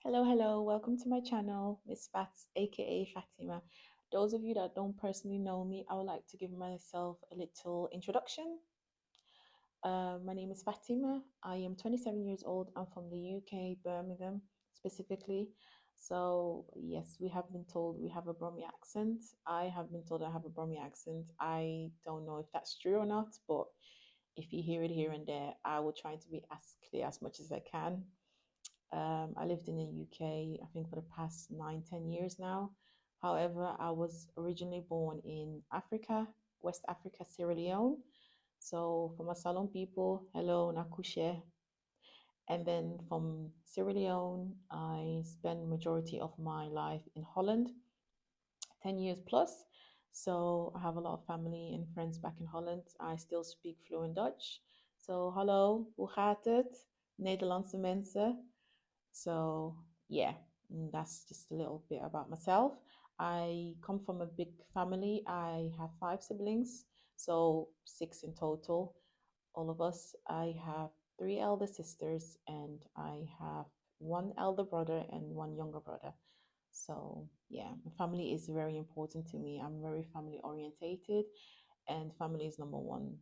Hello, hello. Welcome to my channel, Miss Fats, aka Fatima. Those of you that don't personally know me, I would like to give myself a little introduction. My name is Fatima. I am 27 years old. I'm from the UK, Birmingham specifically. So, yes, we have been told we have a Brummy accent. I have been told I have a Brummy accent. I don't know if that's true or not, but if you hear it here and there, I will try to be as clear as much as I can. I lived in the UK, I think, for the past 9, 10 years now. However, I was originally born in Africa, West Africa, Sierra Leone. So, for my Salon people, hello, Nakushe. And then from Sierra Leone, I spent majority of my life in Holland, 10 years plus. So I have a lot of family and friends back in Holland. I still speak fluent Dutch. So hallo, hoe gaat het? Nederlandse mensen. So, yeah, that's just a little bit about myself. I come from a big family. I have five siblings, so six in total, all of us. I have three elder sisters, and I have one elder brother and one younger brother. So, yeah, my family is very important to me. I'm very family orientated, and family is number one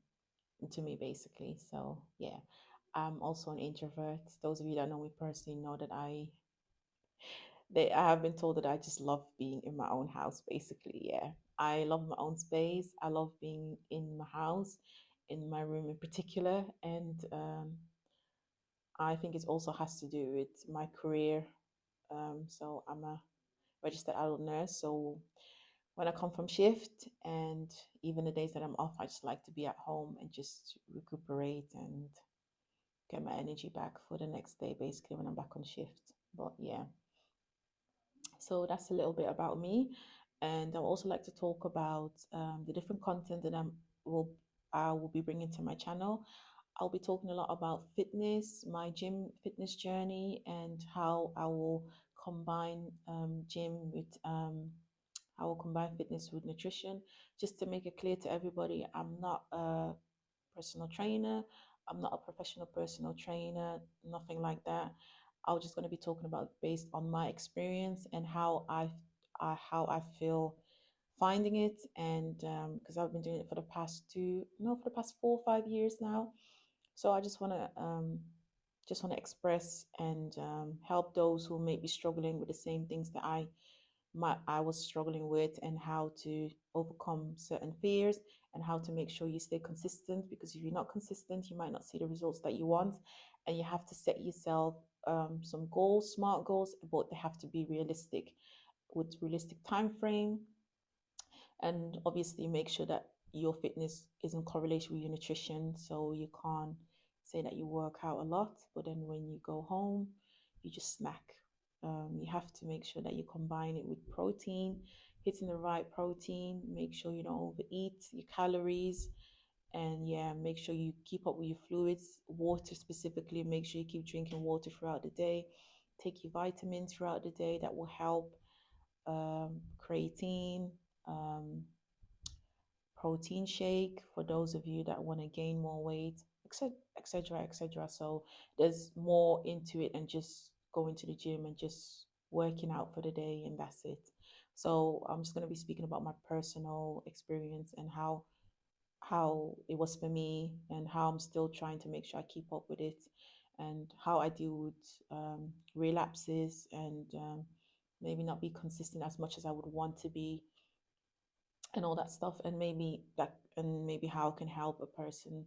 to me, basically. So, yeah. I'm also an introvert. Those of you that know me personally know that I have been told that I just love being in my own house, basically. Yeah. I love my own space. I love being in my house, in my room in particular. And I think it also has to do with my career. So I'm a registered adult nurse. So when I come from shift and even the days that I'm off, I just like to be at home and just recuperate and get my energy back for the next day, basically, when I'm back on shift. But yeah, so that's a little bit about me. And I also like to talk about the different content that I will be bringing to my channel. I'll be talking a lot about fitness, my gym fitness journey, and how I will combine gym with I will combine fitness with nutrition. Just to make it clear to everybody, I'm not a personal trainer. I'm not a professional personal trainer, nothing like that. I'm just going to be talking about based on my experience and how I feel finding it, and because I've been doing it for the past for the past 4 or 5 years now. So I just want to express and help those who may be struggling with the same things that I was struggling with, and how to overcome certain fears, and how to make sure you stay consistent, because if you're not consistent, you might not see the results that you want. And you have to set yourself some goals, smart goals, but they have to be realistic, with realistic time frame. And obviously make sure that your fitness is in correlation with your nutrition. So you can't say that you work out a lot, but then when you go home, you just snack. You have to make sure that you combine it with protein, hitting the right protein, make sure you don't overeat your calories. And yeah, make sure you keep up with your fluids, water specifically. Make sure you keep drinking water throughout the day. Take your vitamins throughout the day, that will help. Creatine, um, protein shake for those of you that want to gain more weight, etc., etc., etc. So there's more into it than just going to the gym and just working out for the day and that's it. So I'm just going to be speaking about my personal experience and how it was for me, and how I'm still trying to make sure I keep up with it, and how I deal with relapses, and maybe not be consistent as much as I would want to be, and all that stuff. And maybe how I can help a person.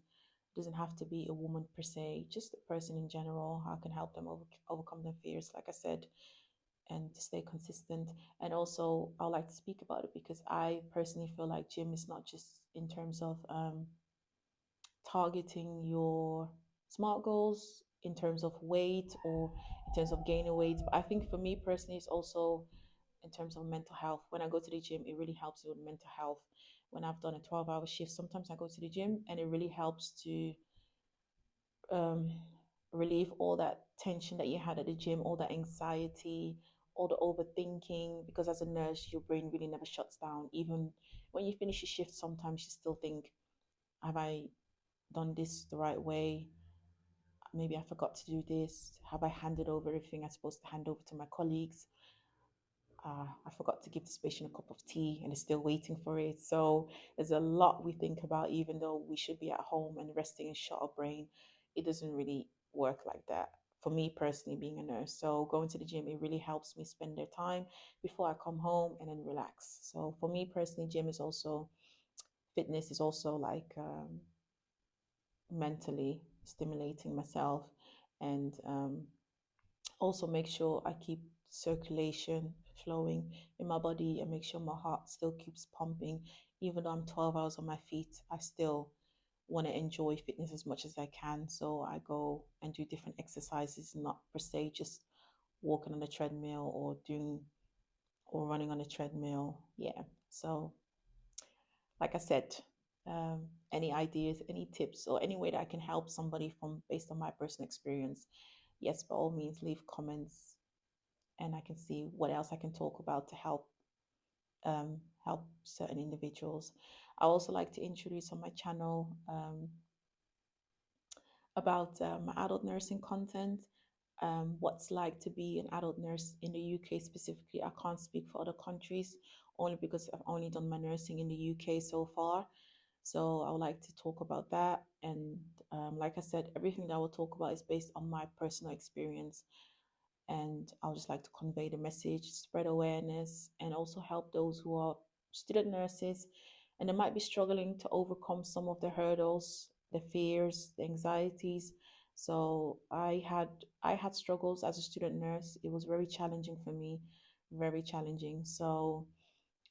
It doesn't have to be a woman per se, just a person in general. How I can help them overcome their fears, like I said, and to stay consistent. And also, I like to speak about it because I personally feel like gym is not just in terms of targeting your smart goals in terms of weight or in terms of gaining weight. But I think for me personally, it's also in terms of mental health. When I go to the gym, it really helps with mental health. When I've done a 12-hour shift, sometimes I go to the gym and it really helps to um, relieve all that tension that you had at the gym, all that anxiety, all the overthinking. Because as a nurse, your brain really never shuts down. Even when you finish your shift, sometimes you still think, have I done this the right way? maybe I forgot to do this. Have I handed over everything I'm supposed to hand over to my colleagues? I forgot to give this patient a cup of tea and is still waiting for it. So there's a lot we think about, even though we should be at home and resting and shut our brain. It doesn't really work like that. For me personally, being a nurse, so going to the gym, it really helps me spend their time before I come home and then relax. So for me personally, gym is also fitness is also like mentally stimulating myself and also make sure I keep circulation flowing in my body and make sure my heart still keeps pumping. Even though I'm 12 hours on my feet, I still want to enjoy fitness as much as I can. So I go and do different exercises, not per se just walking on a treadmill or doing or running on a treadmill. Yeah. So, like I said, any ideas, any tips, or any way that I can help somebody from based on my personal experience, yes, by all means, leave comments and I can see what else I can talk about to help certain individuals. I also like to introduce on my channel about adult nursing content, what's like to be an adult nurse in the UK specifically. I can't speak for other countries only because I've only done my nursing in the UK so far. So I would like to talk about that. And like I said, everything that I will talk about is based on my personal experience. And I would just like to convey the message, spread awareness, and also help those who are student nurses and they might be struggling to overcome some of the hurdles, the fears, the anxieties. So I had struggles as a student nurse. It was very challenging for me, very challenging. So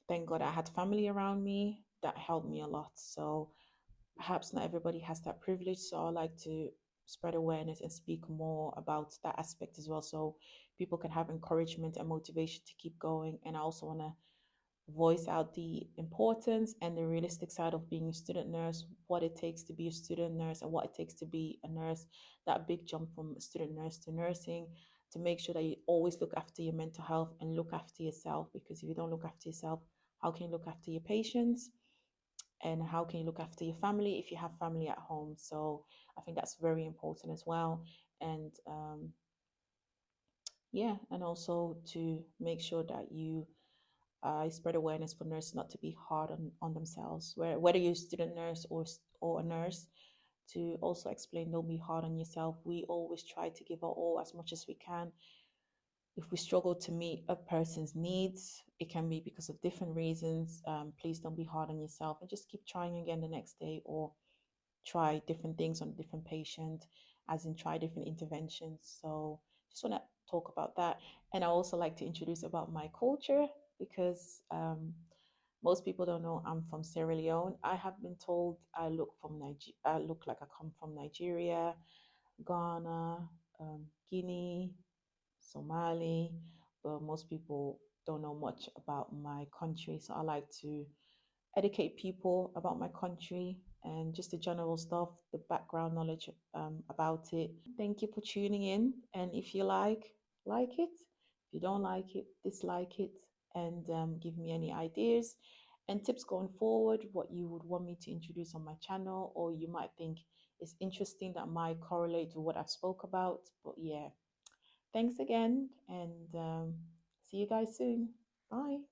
thank God I had family around me that helped me a lot. So perhaps not everybody has that privilege. So I like to spread awareness and speak more about that aspect as well. So people can have encouragement and motivation to keep going. And I also want to voice out the importance and the realistic side of being a student nurse, what it takes to be a student nurse and what it takes to be a nurse, that big jump from a student nurse to nursing, to make sure that you always look after your mental health and look after yourself. Because if you don't look after yourself, how can you look after your patients? And how can you look after your family if you have family at home? So I think that's very important as well. And yeah, and also to make sure that you spread awareness for nurses not to be hard on themselves, whether you're a student nurse or a nurse, to also explain don't be hard on yourself. We always try to give our all as much as we can. If we struggle to meet a person's needs, it can be because of different reasons. Please don't be hard on yourself and just keep trying again the next day, or try different things on a different patient, as in try different interventions. So just want to talk about that. And I also like to introduce about my culture because most people don't know I'm from Sierra Leone. I have been told I look like I come from Nigeria, Ghana, Guinea, Somali, but most people don't know much about my country. So I like to educate people about my country and just the general stuff, the background knowledge about it. Thank you for tuning in. And if you like it. If you don't like it, dislike it, and give me any ideas and tips going forward, what you would want me to introduce on my channel, or you might think is interesting that might correlate to what I've spoke about. But yeah, thanks again, and see you guys soon. Bye.